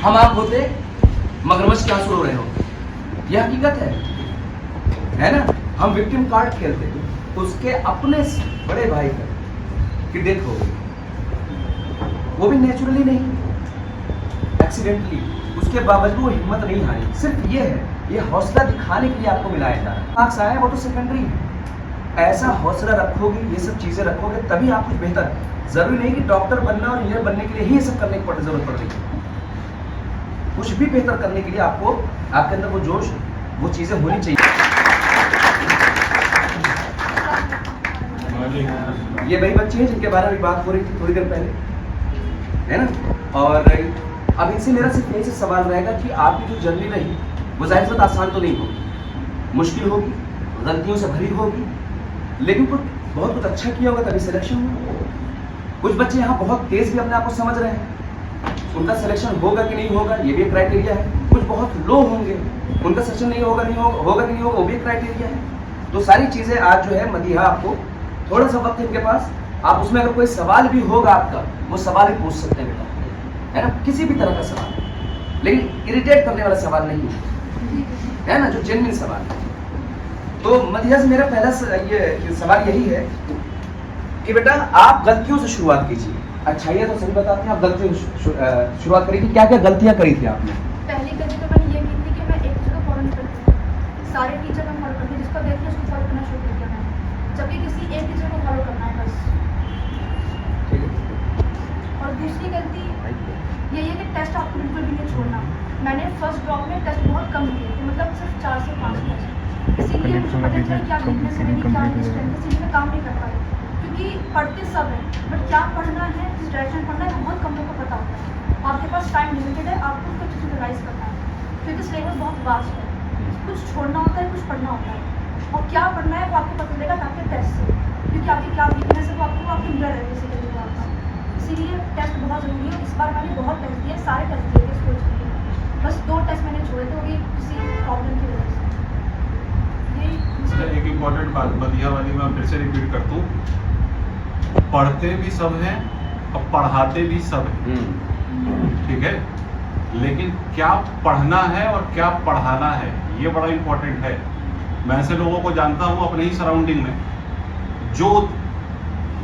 हम आप होते मगरमच्छ के आंसू रो रहे हो, यह हकीकत है ना। हम विक्टिम कार्ड खेलते उसके अपने बड़े भाई का कि डेथ हो गई, वो भी नेचुरली नहीं, एक्सीडेंटली, उसके बावजूद वो हिम्मत नहीं हारी। सिर्फ ये है, ये हौसला दिखाने के लिए आपको मिलाया जा रहा है। मार्क्स आया वो तो सेकेंडरी है, ऐसा हौसला रखोगे, ये सब चीजें रखोगे तभी आप कुछ बेहतर। जरूरी नहीं कि डॉक्टर बनना और इंजीनियर बनने के लिए ही ये सब करने की जरूरत पड़ रही है। कुछ भी बेहतर करने के लिए आपको, आपके अंदर वो जोश, वो चीजें होनी चाहिए। ये वही बच्चे हैं जिनके बारे में बात हो रही थी थोड़ी देर पहले, है ना। और अब इनसे मेरा सिर्फ यही से सवाल रहेगा कि आपकी जो जर्नी रही वो जाहिर बात आसान तो नहीं होगी, मुश्किल होगी, गलतियों से भरी होगी, लेकिन कुछ बहुत कुछ अच्छा किया होगा तभी सिलेक्शन हुआ। कुछ बच्चे यहाँ बहुत तेज भी अपने आप को समझ रहे हैं, उनका सिलेक्शन होगा कि नहीं होगा ये भी एक क्राइटेरिया है। कुछ बहुत लो होंगे, उनका सिलेक्शन नहीं होगा कि नहीं होगा वो भी एक क्राइटेरिया है। तो सारी चीज़ें आज जो है मदीहा आपको थोड़ा सा वक्त है इनके पास, आप उसमें अगर कोई सवाल भी होगा आपका, वो सवाल ही पूछ सकते हैं बेटा, है ना, किसी भी तरह का सवाल, लेकिन इरिटेट करने वाला सवाल नहीं है ना, जो जेन्युइन सवाल है। तो मदीहा से मेरा पहला ये सवाल यही है कि बेटा आप गलतियों से शुरुआत कीजिए। अच्छाइयाँ तो सभी बताते हैं, आप गलतियों से शुरुआत करिए। क्या क्या गलतियाँ करी थी आपने? पहली गलती तो मैंने ये की थी कि मैं एक चीज़ को फॉलो नहीं करती, सारे टीचर को फॉलो करती, जिसको देखिए उसको फॉलो करना शुरू कर दिया मैंने, जबकि किसी एक टीचर को फॉलो करना है बस। और दूसरी गलती यही है कि टेस्ट आपको बिल्कुल भी नहीं छोड़ना। मैंने फर्स्ट ब्लॉक में टेस्ट बहुत कम किए थे, मतलब सिर्फ 4 से 5 टेस्ट, इसीलिए मुझे पता चला क्या वीकनेस है मेरी, क्या मेरी स्ट्रेंथ है, इसीलिए मैं काम नहीं कर पाई। क्योंकि पढ़ते सब हैं, बट क्या पढ़ना है, किस डायरेक्शन पढ़ना है, बहुत कम लोगों को पता होता है। आपके पास टाइम लिमिटेड है, आपको उसको अच्छे से यूटिलाइज करना है, क्योंकि सिलेबस बहुत वास्ट है, कुछ छोड़ना होता है, कुछ पढ़ना होता है, और क्या पढ़ना है वो आपको पता चलेगा आपके टेस्ट से, क्योंकि आपकी क्या वीकनेस है वो आपको मिरर है बेसिकली वो आपका। इसीलिए टेस्ट बहुत ज़रूरी है। इस बार मैंने बहुत टेस्ट दिए, सारे टेस्ट दिए थे स्कूल के लिए, बस 2 टेस्ट मैंने छोड़े थे, वो भी किसी प्रॉब्लम की वजह से। यही एक इम्पॉर्टेंट बात मदीहा वाली मैं फिर से रिपीट करता हूँ, पढ़ते भी सब हैं और पढ़ाते भी सब हैं, ठीक है, लेकिन क्या पढ़ना है और क्या पढ़ाना है ये बड़ा इम्पोर्टेंट है। मैं ऐसे लोगों को जानता हूँ अपने ही सराउंडिंग में जो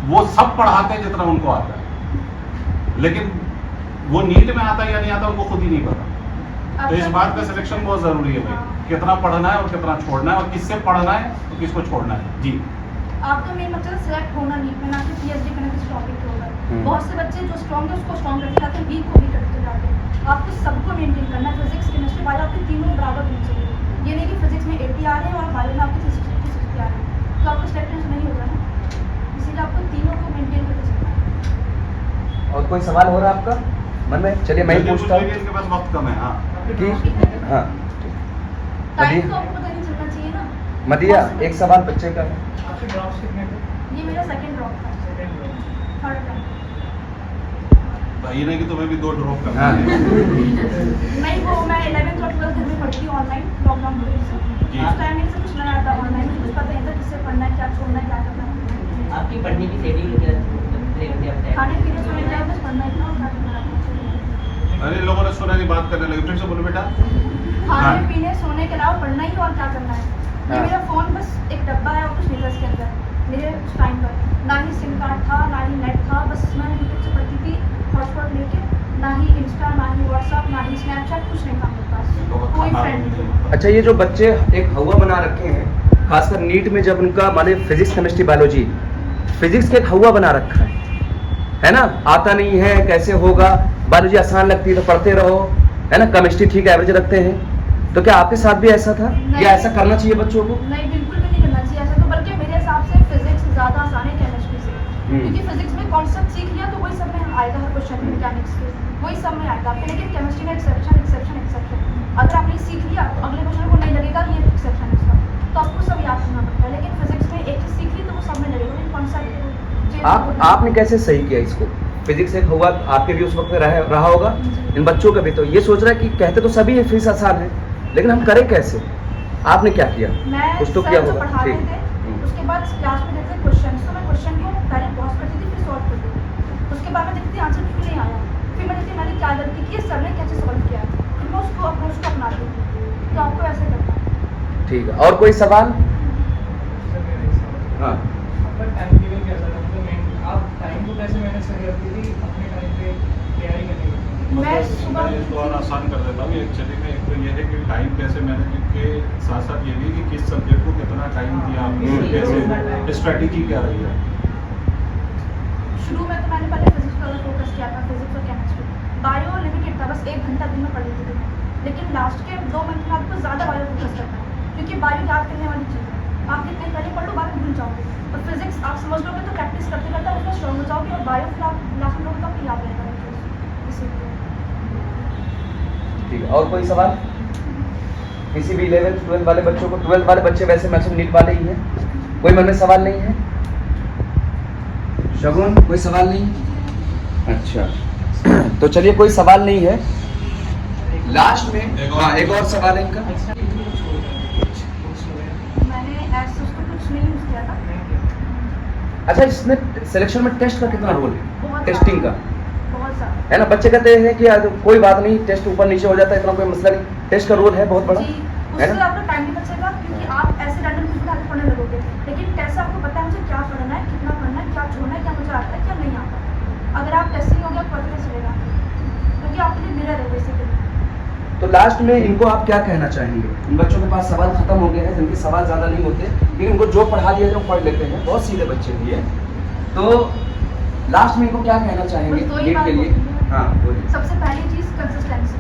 वो सब पढ़ाते हैं जितना उनको आता है, लेकिन वो नीट में आता है या नहीं आता उनको खुद ही नहीं पता। तो इस बात का सिलेक्शन बहुत ज़रूरी है भाई, कितना पढ़ना है और कितना छोड़ना है, और किससे पढ़ना है और किसको छोड़ना है। जी, आपका मेन मकसद सिलेक्ट होना नहीं, मैं ना कि पीएचडी करना किस टॉपिक पे होगा। बहुत से बच्चे जो स्ट्रॉन्ग है उसको स्ट्रॉन्ग रखते जाते हैं, वीक को वीक रखते जाते हैं। आपको सबको मेंटेन करना है, फिजिक्स केमिस्ट्री बायो आपके तीनों बराबर होनी चाहिए। ये नहीं कि फिजिक्स में 80 आ रहे हैं और बायो में आपके 360 आ रहे हैं, तो आपको सिलेक्शन नहीं होगा ना, इसीलिए आपको तीनों को मेंटेन करके चलना है। और कोई सवाल हो रहा है आपका मन में? चलिए मैं ही पूछता हूँ। इनके पास वक्त कम है। हाँ, हाँ, टाइम तो आपको पता नहीं चलना चाहिए ना। मदीहा एक सवाल बच्चे का है। ये मेरा सेकंड ड्रॉप था, थर्ड टाइम भाई नहीं कि तुम्हें भी 2 ड्रॉप करना हाँ। है। नहीं, वो मैं 11th और 12th घर में पढ़ती हूँ ऑनलाइन, लॉकडाउन की वजह से। जी। उस टाइम मेरे से कुछ नहीं आता ऑनलाइन, मुझे कुछ पता नहीं था किससे पढ़ना है, क्या छोड़ना है, क्या करना है। आपकी पढ़ने की शेड्यूल क्या है? खाने पीने सोने के बस पढ़ना इतना और क्या करना है। अरे लोगों ने सुना नहीं, बात करने लगे, फिर से बोलो बेटा। खाने पीने सोने के अलावा पढ़ना ही और क्या करना है। ये हाँ। मेरा फ़ोन बस एक डब्बा है और कुछ नहीं था इसके अंदर मेरे उस टाइम पर, ना ही सिम कार्ड था, ना ही नेट था, बस मैं यूट्यूब से पढ़ती थी हॉटस्पॉट लेके, ना ही इंस्टा, ना ही व्हाट्सअप, ना ही स्नैपचैट, कुछ नहीं था मेरे पास, कोई फ्रेंड नहीं। अच्छा, ये जो बच्चे एक हवा बना रखे हैं, खासकर नीट में जब उनका माने फिजिक्स केमिस्ट्री बायोलॉजी, फिजिक्स के एक हवा बना रखा है ना, आता नहीं है कैसे होगा, बायोलॉजी आसान लगती है तो पढ़ते रहो, है ना, केमिस्ट्री ठीक एवरेज रखते हैं, तो क्या आपके साथ भी ऐसा था या ऐसा करना चाहिए बच्चों को? नहीं, बिल्कुल भी नहीं करना चाहिए ऐसा, तो बल्कि मेरे हिसाब से फिजिक्स ज़्यादा आसान है केमिस्ट्री से, क्योंकि फिजिक्स में कॉन्सेप्ट सीख लिया तो वही सब में आएगा, हर क्वेश्चन मैकेनिक्स के वही सब में आएगा आपके, लेकिन केमिस्ट्री में एक्सेप्शन, अगर आपने सीख लिया तो अगले क्वेश्चन को नहीं लगेगा ये एक्सेप्शन है उसका, तो आपको सब याद करना पड़ता है। लेकिन फिजिक्स में एक चीज़ सीख ली तो वो सब में लगेगा, लेकिन कॉन्सेप्ट आपने कैसे सही किया इसको? फिजिक्स एक हुआ आपके भी उस वक्त रहा होगा, इन बच्चों का भी, तो ये सोच रहा है कि कहते तो सभी ये फिजिक्स आसान है, लेकिन हम करें कैसे? आपने क्या किया? कुछ तो किया होगा। पढ़ाते थे, उसके बाद क्लास में देखते क्वेश्चन, तो मैं क्वेश्चन को पहले पॉज करती थी, फिर सॉल्व करती थी, उसके बाद मैं देखती थी आंसर क्यों नहीं आया, फिर मैं देखती मैंने क्या गलती की, सर ने कैसे सॉल्व किया, उसको अपनाते हैं, तो आपको ऐसे करना है। ठीक है, और कोई सवाल? हाँ, आपका टाइम टेबल कैसा था? मतलब आप टाइम को कैसे मैनेज करती थी अपने टाइम पे तैयारी करने के लिए? मैं मतलब सुबह मैं इसको और आसान कर देता हूँ। एक्चुअली में एक तो ये है कि टाइम कैसे मैनेज के साथ साथ ये भी कि किस सब्जेक्ट को कितना टाइम दिया आपने, कैसे स्ट्रेटेजी क्या रही है। शुरू में तो मैंने पहले फिजिक्स पर फोकस किया था, फिजिक्स और केमिस्ट्री। बायो लिमिटेड था, बस 1 घंटा दिन में पढ़ लेती थी मैं। लेकिन लास्ट के 2 महीने में आपको ज़्यादा बायो फोकस करना है, क्योंकि बायो याद करने वाली चीज़ है। आप जितने पहले पढ़ लो, बाद में भूल जाओगे। और फिजिक्स आप समझ लोगे तो प्रैक्टिस करते करते उसमें स्ट्रॉन्ग हो जाओगे, और बायो फिर आप लास्ट में लोगे तो आपको याद रहेगा। इसीलिए ठीक है, और कोई सवाल? किसी भी 11th 12th वाले बच्चों को? 12th वाले बच्चे वैसे मैक्सिमम नीट वाले ही हैं, कोई मन में सवाल नहीं है? शगुन, कोई सवाल नहीं? अच्छा, तो चलिए, कोई सवाल नहीं है। लास्ट में हाँ, एक और सवाल है इनका। मैंने ऐसे उसको कुछ नहीं यूज़ किया था। अच्छा, इसमें सिलेक्शन में टेस्ट का कितना रोल है? बहुत टेस्टिंग का बहुत ज़्यादा है ना? बच्चे कहते हैं कि आज कोई बात नहीं, टेस्ट ऊपर नीचे हो जाता है, इतना कोई मसला नहीं। टेस्ट का रोल है बहुत बड़ा, जी, है उससे ना? आपका टाइम भी बचेगा, क्योंकि आप ऐसे रैंडम कुछ उठा के पढ़ने लगोगे। लेकिन टेस्ट से आपको पता है मुझे क्या पढ़ना है, कितना पढ़ना है, क्या छोड़ना है, क्या मुझे आता है, क्या नहीं आता। अगर आप टेस्टिंग हो गया, पता नहीं चलेगा, क्योंकि आपके लिए मिरर है बेसिकली। तो लास्ट में इनको आप क्या कहना चाहेंगे? इन बच्चों के पास सवाल खत्म हो गए हैं, जिनके सवाल ज़्यादा नहीं होते, लेकिन उनको जो पढ़ा दिया जो पढ़ लेते हैं, बहुत सीधे बच्चे भी हैं। तो लास्ट में इनको क्या कहना चाहेंगे बस 2 ही नीट बात के लिए? बोलूंगी मैं। हाँ, बोलिए। सबसे पहली चीज़ कंसिस्टेंसी।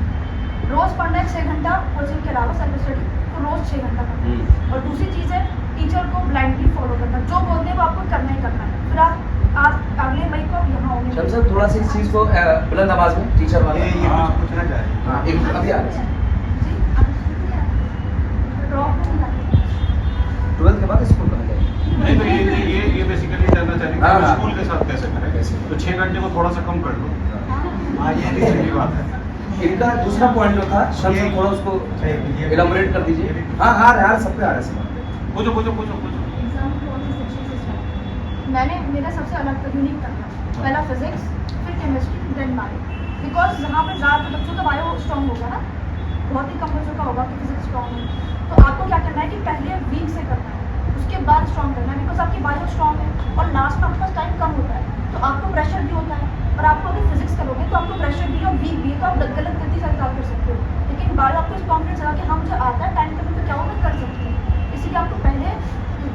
रोज़ पढ़ना है 6 घंटा कोचिंग के अलावा, सेल्फ स्टडी, तो रोज़ 6 घंटा पढ़ना है। और दूसरी चीज़ है टीचर को ब्लाइंडली फॉलो करना, जो बोलते हैं वो आपको करना ही करना है। फिर आप अगले मई को आप यहाँ होंगे। शमशद, थोड़ा सा इस चीज़ को बुलंद आवाज में, टीचर वाला। ये कुछ पूछना चाह रही है। हाँ, एक अभी आ रहे हैं। जी, आप ड्रॉप नहीं करते। 12th के बाद स्कूल बन गए। नहीं तो ये बेसिकली जानना चाह रही हाँ, है हाँ। स्कूल के साथ कैसे करें। कैसे? तो 6 घंटे को थोड़ा सा कम कर लो। हाँ, ये भी बात है। इनका दूसरा पॉइंट जो था, शमशद थोड़ा उसको इलाबोरेट कर दीजिए। हाँ हाँ, यार सब पे आ रहा है सवाल। पूछो। एग्जाम कौन सी सेक्शन से स्टार्ट? मैंने मेरा सबसे अलग था, यूनिक था। पहला फिजिक्स, फिर केमिस्ट्री, देन बायो। बिकॉज जहाँ पे ज़्यादातर बच्चों का बायो स्ट्रॉन्ग होगा ना, बहुत ही कम बच्चों का होगा कि फिजिक्स स्ट्रॉन्ग है। तो आपको क्या करना है कि पहले वीक से करना है, उसके बाद स्ट्रॉन्ग करना है, बिकॉज आपकी बायो स्ट्रॉन्ग है और लास्ट में आपके पास टाइम कम होता है, तो आपको प्रेशर भी होता है। और आपको अगर फिजिक्स करोगे तो आपको प्रेशर भी और वीक भी है, तो आप गलत गलती से एग्जाम कर सकते हो। लेकिन बायो आपको इस कॉन्फिडेंस लगा कि हाँ मुझे आता है, टाइम कमी तो क्या हो, मैं कर सकती हूँ। इसीलिए आपको पहले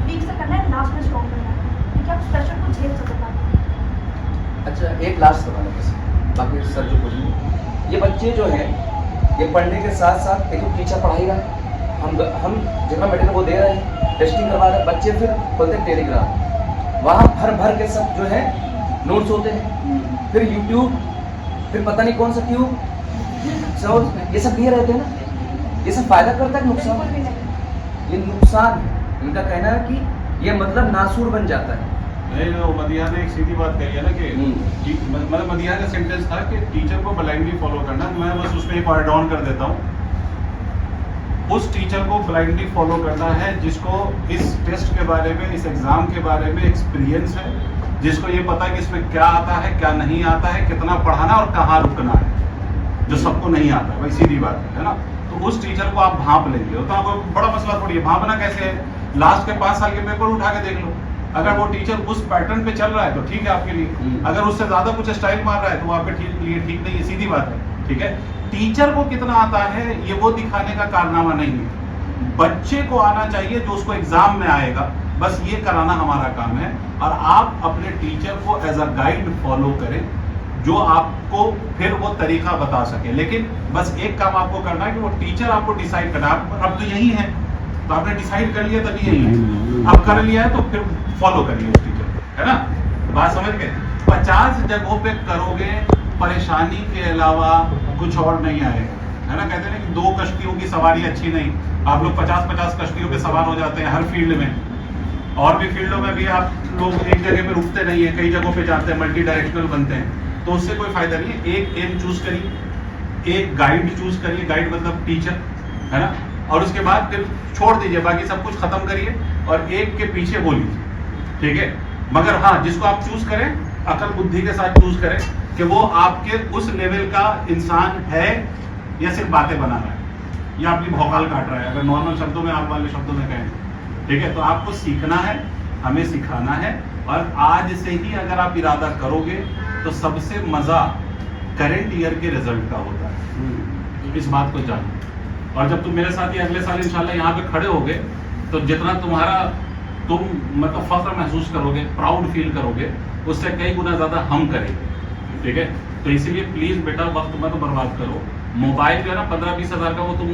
वीक से करना है, लास्ट में स्ट्रॉन्ग करना है, क्योंकि आप प्रेशर को झेल सकते हैं। अच्छा, एक लास्ट सवाल है बस, बाकी सर जो बोलेंगे। ये बच्चे जो हैं, ये पढ़ने के साथ साथ एक तो टीचर पढ़ाई रहा है, हम जितना मटेरियल वो दे रहे हैं, टेस्टिंग करवा रहे हैं, बच्चे फिर खोलते हैं टेलीग्राम, वहाँ भर के सब जो है नोट्स होते हैं, फिर यूट्यूब, फिर पता नहीं कौन सा ट्यूब, ये सब दिए रहते हैं ना। ये सब फायदा करता है कि नुकसान? बिल्कुल भी नहीं। ये नुकसान है। इनका कहना है कि ये मतलब नासूर बन जाता है। नहीं, वो मदिया ने एक सीधी बात कही है ना कि मतलब मदिया का सेंटेंस था कि टीचर को ब्लाइंडली फॉलो करना। मैं बस उसमें एक और डाउन कर देता हूँ। उस टीचर को ब्लाइंडली फॉलो करना है जिसको इस टेस्ट के बारे में, इस एग्जाम के बारे में एक्सपीरियंस है, जिसको ये पता है कि इसमें क्या आता है, क्या नहीं आता है, कितना पढ़ाना और कहाँ रुकना है, जो सबको नहीं आता है। भाई सीधी बात है ना। तो उस टीचर को आप भांप लेंगे, तो आपको बड़ा मसला थोड़ी है। भांपना कैसे है? लास्ट के 5 साल के पेपर उठा के देख लो। अगर वो टीचर उस पैटर्न पे चल रहा है तो ठीक है आपके लिए, अगर उससे ज्यादा कुछ स्टाइल मार रहा है तो वो आपके लिए ठीक नहीं है। सीधी बात है, ठीक है। टीचर को कितना आता है ये वो दिखाने का कारनामा नहीं है, बच्चे को आना चाहिए जो उसको एग्जाम में आएगा। बस ये कराना हमारा काम है। और आप अपने टीचर को एज अ गाइड फॉलो करें, जो आपको फिर वो तरीका बता सके। लेकिन बस एक काम आपको करना है कि वो टीचर आपको डिसाइड करना है। अब तो यही है, तो आपने डिसाइड कर लिया तभी यही है। अब कर लिया है तो फिर फॉलो करिए उस टीचर को, है ना। बात समझ गए? 50 जगहों पे करोगे, परेशानी के अलावा कुछ और नहीं आएगा, है ना। कहते हैं कि 2 कश्तियों की सवारी अच्छी नहीं। आप लोग 50-50 कश्तियों पे सवार हो जाते हैं हर फील्ड में। और भी फील्डों में भी आप लोग एक जगह पे रुकते नहीं है, कई जगहों पे जाते हैं, मल्टी डायरेक्शनल बनते हैं। तो उससे कोई फायदा नहीं है। एक एम चूज करिए, एक गाइड चूज करिए, गाइड मतलब टीचर, है ना। और उसके बाद फिर छोड़ दीजिए, बाकी सब कुछ खत्म करिए और एक के पीछे बोलिए, ठीक है। मगर हाँ, जिसको आप चूज करें अकल बुद्धि के साथ चूज करें कि वो आपके उस लेवल का इंसान है या सिर्फ बातें बना रहा है। या आपकी भौकाल काट रहा है, अगर नॉर्मल शब्दों में आप वाले शब्दों में कहें, ठीक है। तो आपको सीखना है, हमें सिखाना है, और आज से ही अगर आप इरादा करोगे तो सबसे मजा करंट ईयर के रिजल्ट का होता है। इस बात को जानो, और जब तुम मेरे साथ ही अगले साल इंशाल्लाह यहाँ पे खड़े होगे तो जितना तुम मतलब फख्र महसूस करोगे, प्राउड फील करोगे, उससे कई गुना ज्यादा हम करेंगे, ठीक है। तो इसीलिए प्लीज बेटा वक्त मत बर्बाद करो। मोबाइल जो है ना 15-20 हज़ार का, वो तुम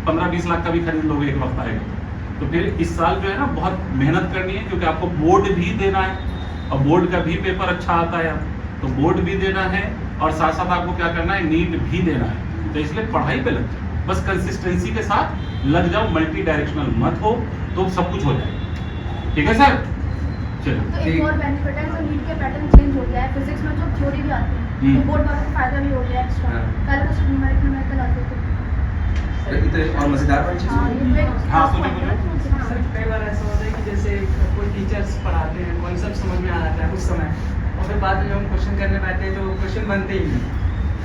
15-20 लाख का भी खरीद लोगे एक वक्त आएगा। तो फिर इस साल जो है ना बहुत मेहनत करनी है, क्योंकि आपको बोर्ड भी देना है, और बोर्ड का भी पेपर अच्छा आता है, तो बोर्ड भी देना है, और साथ साथ आपको क्या करना है, नीट भी देना है। तो इसलिए पढ़ाई पे लग जाओ, बस कंसिस्टेंसी के साथ लग जाओ, मल्टी डायरेक्शनल मत हो, तो सब कुछ हो जाएगा, ठीक है सर। चलो तो एक और बेनिफिट है, जो नीट के पैटर्न चेंज हो गया है, फिजिक्स में जो थ्योरी भी आती है तो बोर्ड वालों को फायदा भी हो गया एक्स्ट्रा। हाँ। पहले तो सिर्फ न्यूमेरिकल आते थे। इतने और मजेदार वाली चीज़ हाँ, होगी। ये एक हाँ, plus पूछो, point है ना, पूछो। हाँ। सर कई बार ऐसा होता है कि जैसे कोई टीचर्स पढ़ाते हैं, कॉन्सेप्ट समझ में आ जाता है उस समय, और फिर बाद में जब हम क्वेश्चन करने बैठते हैं तो क्वेश्चन बनते ही नहीं।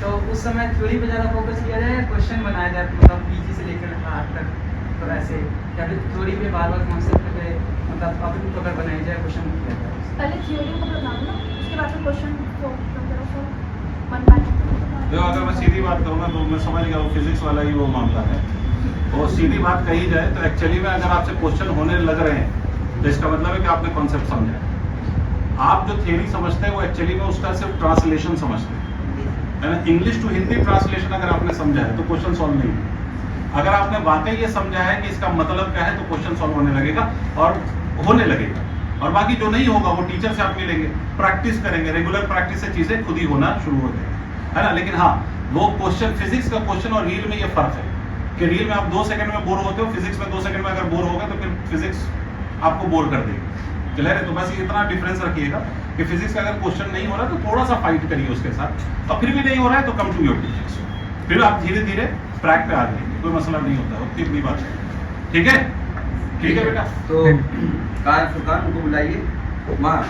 तो उस समय थ्योरी पे ज़्यादा फोकस किया जाए, क्वेश्चन बनाया जाए, मतलब पीजी से लेकर आज तक, तो ऐसे, या फिर थ्योरी पे बार बार कॉन्सेप्ट पे मतलब टॉपिक पकड़ बनाई जाए, क्वेश्चन किया जाए। पहले थ्योरी को बना दो ना, उसके बाद फिर क्वेश्चन को करो, फिर वन बाय देखो, अगर मैं सीधी बात करूँ ना, तो मैं समझ गया वो फिजिक्स वाला ही वो मामला है। तो सीधी बात कही जाए तो एक्चुअली में अगर आपसे क्वेश्चन होने लग रहे हैं तो इसका मतलब है कि आपने कॉन्सेप्ट समझा है। आप जो थ्योरी समझते हैं वो एक्चुअली में उसका सिर्फ ट्रांसलेशन समझते हैं, है ना। इंग्लिश टू हिंदी ट्रांसलेशन अगर आपने समझा है तो क्वेश्चन सॉल्व नहीं होगा। अगर आपने वाकई ये समझा है कि इसका मतलब क्या है तो क्वेश्चन सॉल्व होने लगेगा और होने लगेगा। और बाकी जो नहीं होगा वो टीचर से आप मिलेंगे, प्रैक्टिस करेंगे, रेगुलर प्रैक्टिस से चीजें खुद ही होना शुरू हो जाएगी, है ना। लेकिन हाँ, वो क्वेश्चन, फिजिक्स का क्वेश्चन और रील में ये फर्क है कि रील में आप 2 सेकंड में बोर होते हो, फिजिक्स में 2 सेकंड में अगर बोर हो गए तो फिर फिजिक्स आपको बोर कर देगी। क्लियर है। तो बस इतना डिफरेंस रखिएगा कि फिजिक्स का अगर क्वेश्चन नहीं हो रहा तो थोड़ा सा फाइट करिए उसके साथ, और फिर भी नहीं हो रहा है तो कम टू योर टीचर्स, फिर आप धीरे धीरे ट्रैक पे आ जाएंगे, कोई मसला नहीं होता, उतनी बड़ी बात है। ठीक है, ठीक है बेटा। तो कहाँ है फुरकान, उनको बुलाइए वहाँ।